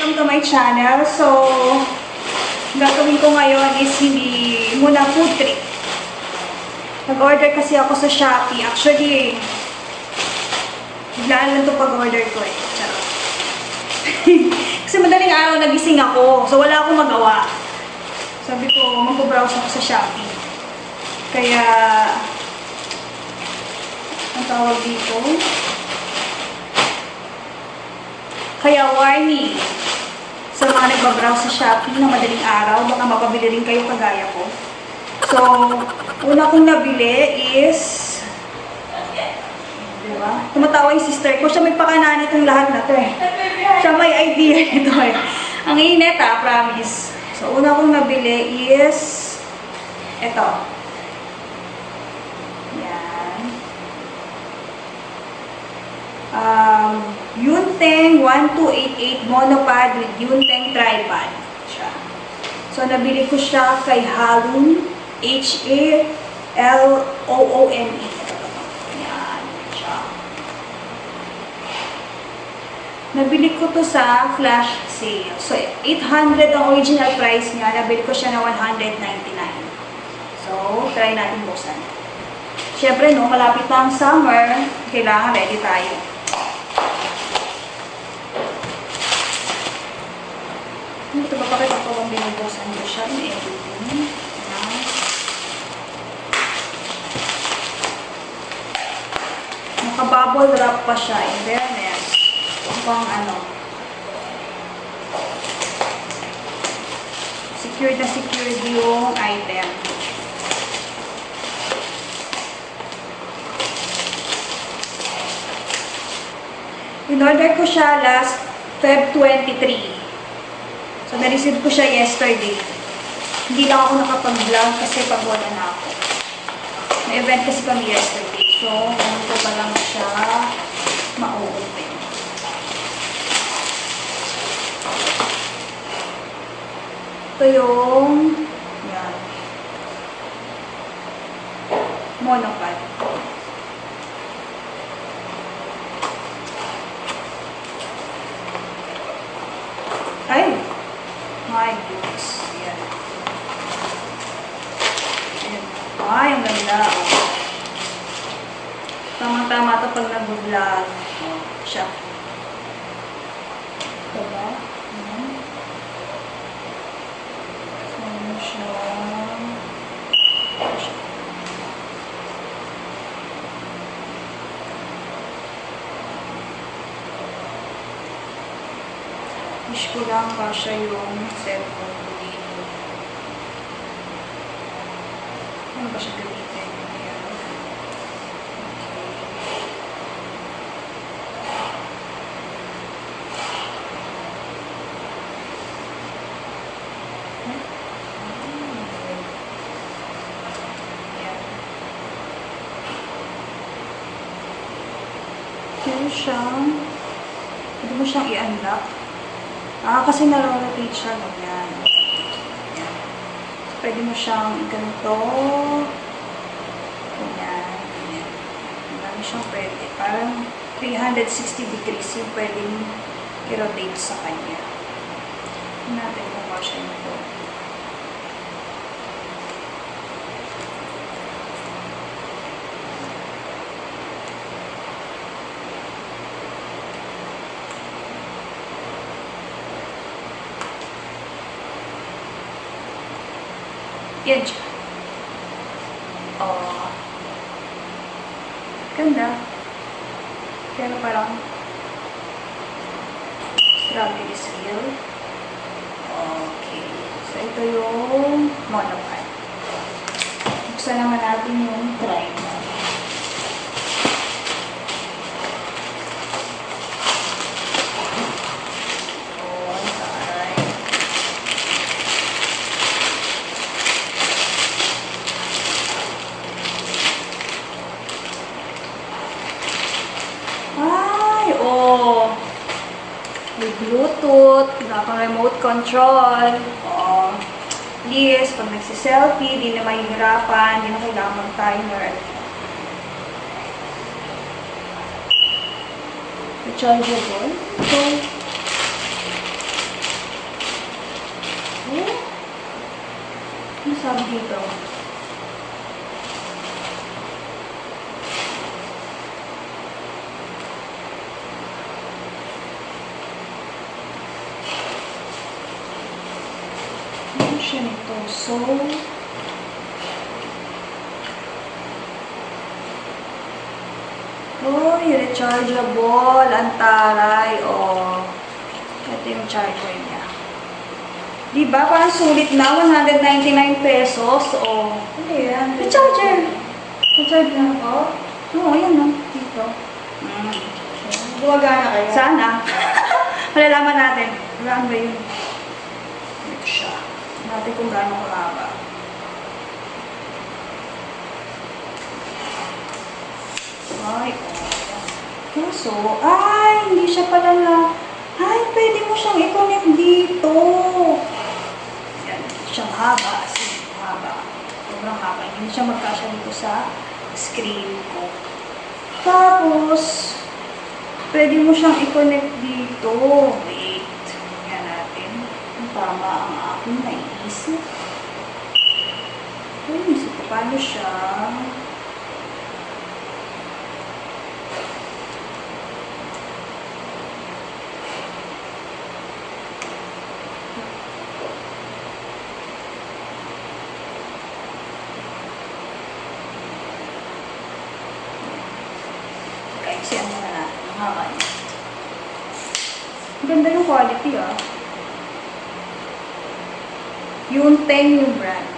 welcome to my channel. So, gagawin ko ngayon is hindi muna food trip. Nag-order kasi ako sa Shopee. Actually, biglaan lang ito pag-order ko eh. Charot. Kasi madaling araw nagising ako. So, wala akong magawa. Sabi ko, mag-browse ako sa Shopee. Kaya, ang tawag dito? Kaya warning sa mga nagbabrowse sa Shopee na madaling araw, baka mapabili rin kayo kagaya ko. So, una kong nabili is, diba? Tumatawa yung sister ko. Siya may pakana nitong lahat na to eh. Siya may idea nito eh. Ang init promise. So, una kong nabili is, eto. Yunteng 1288 monopod with Yunteng tripod. Siya. So, nabili ko siya kay Halloon. H-A-L-O-O-N-E. Yan. Siya. Nabili ko to sa flash sale. So, 800 ang original price niya. Nabili ko siya na 199. So, try natin buksan. Siyempre, no, malapit na ang summer. Kailangan ready tayo. Ito ba pakita ko kung binubuksan nyo siya and everything. Naka-bubble wrap pa siya. In fairness. Pang ano. Secured na secured yung item. In-order ko siya last Feb 23. So, na-receive ko siya yesterday. Hindi lang ako nakapag-vlog kasi pagwala na ako. May event kasi kami yesterday. So, ngayon ko pa lang siya ma-open. Ito yung yan. Monopod. Ay! My goodness. Yan. Ay, ang ganda. Tama-tama ito pag nag-vlog. Siya. Diba? Ano siya? Wish ko lang kasya yung cellphone ko dito. Ano ba siya gamitin? Ayan. Okay. Ayan. Pwede mo siyang i-unlock. Kasi naro-rotate siya, ganyan. Ayan. So, pwede mo siyang ganito. Ganyan. Ganyan. Marami siyang pwede. Parang 360 degrees yung pwedeng i-rotate sa kanya. Tignan natin kung kasya nito. Yan siya. Oh. Ganda. Pero parang strawberry seal. Okay. So, ito yung monopod. Buksan naman natin yung tripod. May Bluetooth, pang remote control. Oh, please, pag nagsiselfie, di na mahihirapan, di na kailangan mag-timer. Rechargeable. So, Sabi dito. Ano siya nito? So, uy, rechargeable. Ang taray. Oh. Ito yung charger niya. Diba? Parang sulit na. 199 pesos. Oh. Ano yan? Recharger. Recharge na ako. Oo, yan no. Dito. Gumagana kayo? Sana. Malalaman natin. Saan ba yun? Ito siya. Natin kung gaano kahaba. Ay, kaso, hindi siya pala na, pwede mo siyang i-connect dito. Yan, siyang haba. Haba. Sobrang haba. Hindi siya magkasya dito sa screen ko. Tapos, pwede mo siyang i-connect dito. Wait. Tingnan natin. Kung tama ang aking naisip. Naisip ko paano siya. Kasi ano na natin, mahaba niya. Ganda yung quality Yung 10 yung brand.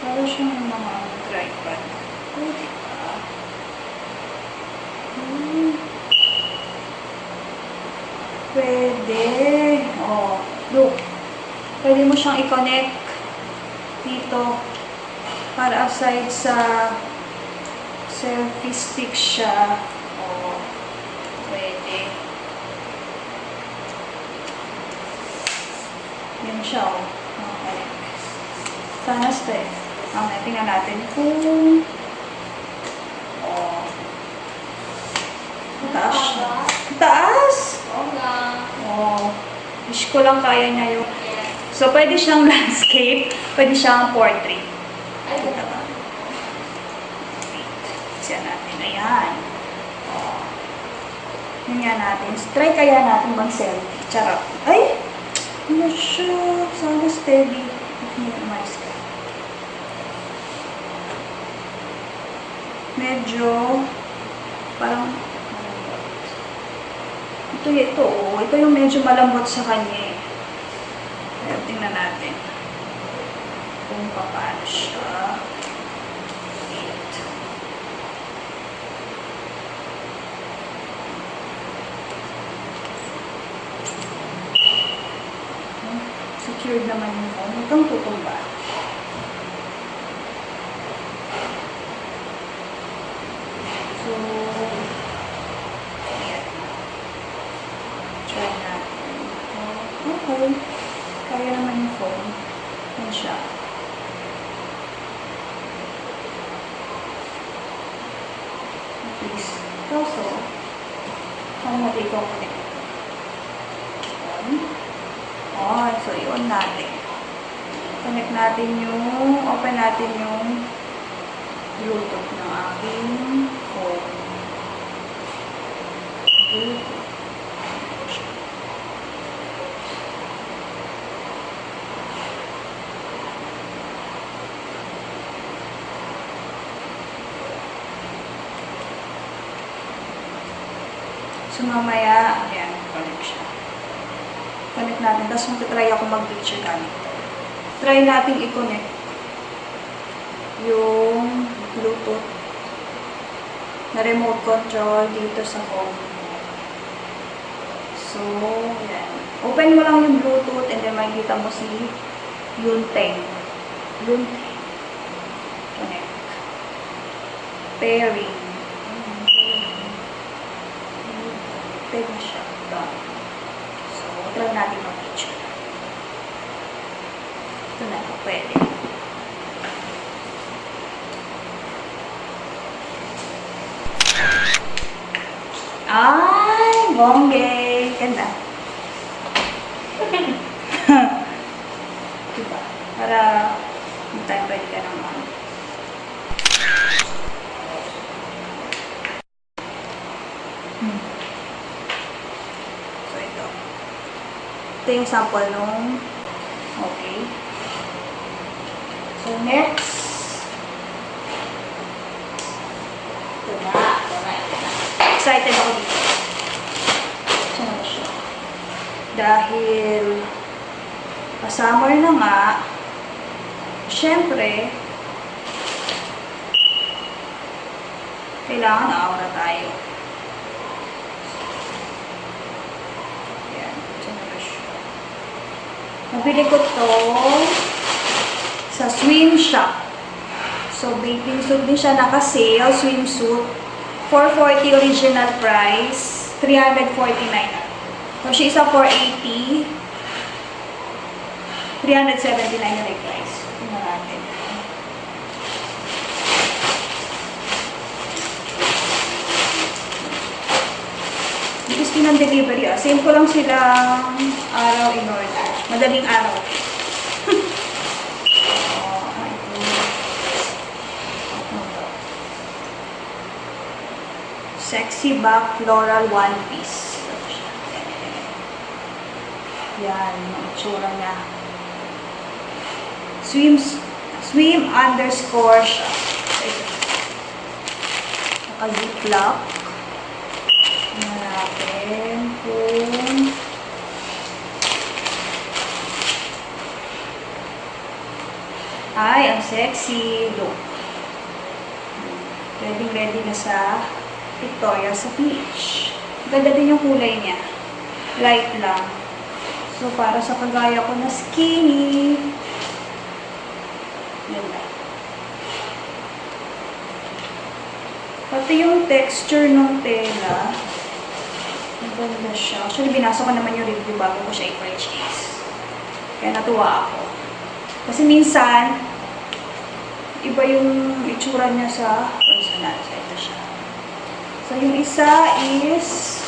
Para siyang mga tripod. Diba? Pwede. Look. Pwede mo siyang i-connect dito. Para aside sa selfie stick siya. Pwede. Yan siya, Okay. Sana stay. Tingnan natin kung taas siya. Taas! Wish ko lang kaya niya yung so, pwede siyang landscape, pwede siyang portrait. Siya natin. Ayan. Ganyan natin. Try kaya natin mag-selfie. Charot. Ay! Ano siya? Sana steady. Medyo parang ito. Ito yung medyo malambot sa kanya. Kaya tingnan natin kung paano siya. Secured naman yung phone. Huwag kang tutumba. So, ayan. Try natin. Okay. Kaya naman yung phone. Yan siya. Please. Also, kung natin ikaw connect. So, i-on natin. Connect natin open natin yung Bluetooth ng aking phone. Bluetooth. So, mamaya, ayan, connect siya. Connect natin. Tapos magta-try ako mag-picture gamit. Try natin i-connect yung Bluetooth na remote control dito sa phone. So, yan. Open mo lang yung Bluetooth and then makikita mo si Yunteng. Connect. Pairing. Pwede na siya. Done. So, try natin mag-picture. Ito na ito. Pwede. Ay! Bongge! Ganda. Para yung time pwede ka naman. So, ito. Ito yung sample nung okay. So, next. Ito na. Excited ako dito. Ito na siya. Dahil summer na nga, syempre, kailangan aura tayo. Ayan. Ito na siya. Nabili ko to sa swim shop. So, bathing suit din siya, naka-sale, swimsuit. 440 original price, 349. So, siya isa 480. 379 na like price. Tingnan natin. Because ng delivery, same ko lang silang araw in order. Madaling araw. Sexy back floral one piece. Yan, ang itsura niya. Swim underscore siya. Naka-ziplock. Tingnan natin kung ay, ang sexy look. Ready na sa Victoria sa beach. Ganda din yung kulay niya. Light lang. So, para sa kagaya ko na skinny. Ganda. Pati yung texture ng tela. Maganda siya. Actually, binasa ko naman yung review bago ko siya i-purchase. Kaya natuwa ako. Kasi minsan, iba yung itsura niya sa personal. So, ito siya. So, yung isa is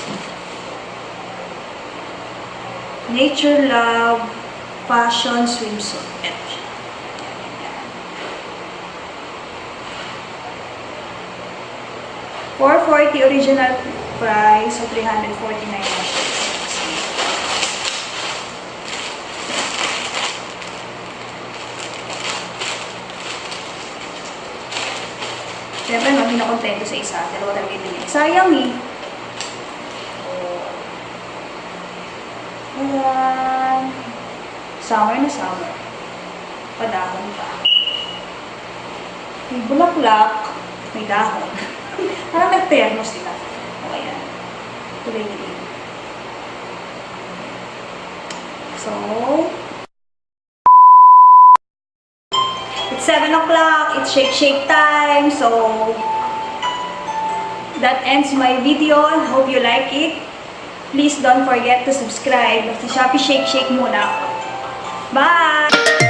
Nature Love Fashion Swimsuit. Ito siya. $440 original price. So, $349 na siya. Siyempre, hindi na kontento sa isa. Dalawa talaga yung binili. Sayang eh. Ayan. Summer na summer. Padahon pa. May bulaklak. May dahon. Parang nag-termos sila. O, ayan. Tuloy na din. So, it's 7 o'clock. It's shake time. So, that ends my video. Hope you like it. Please don't forget to subscribe. Sa Shopee Shake muna ako. Bye!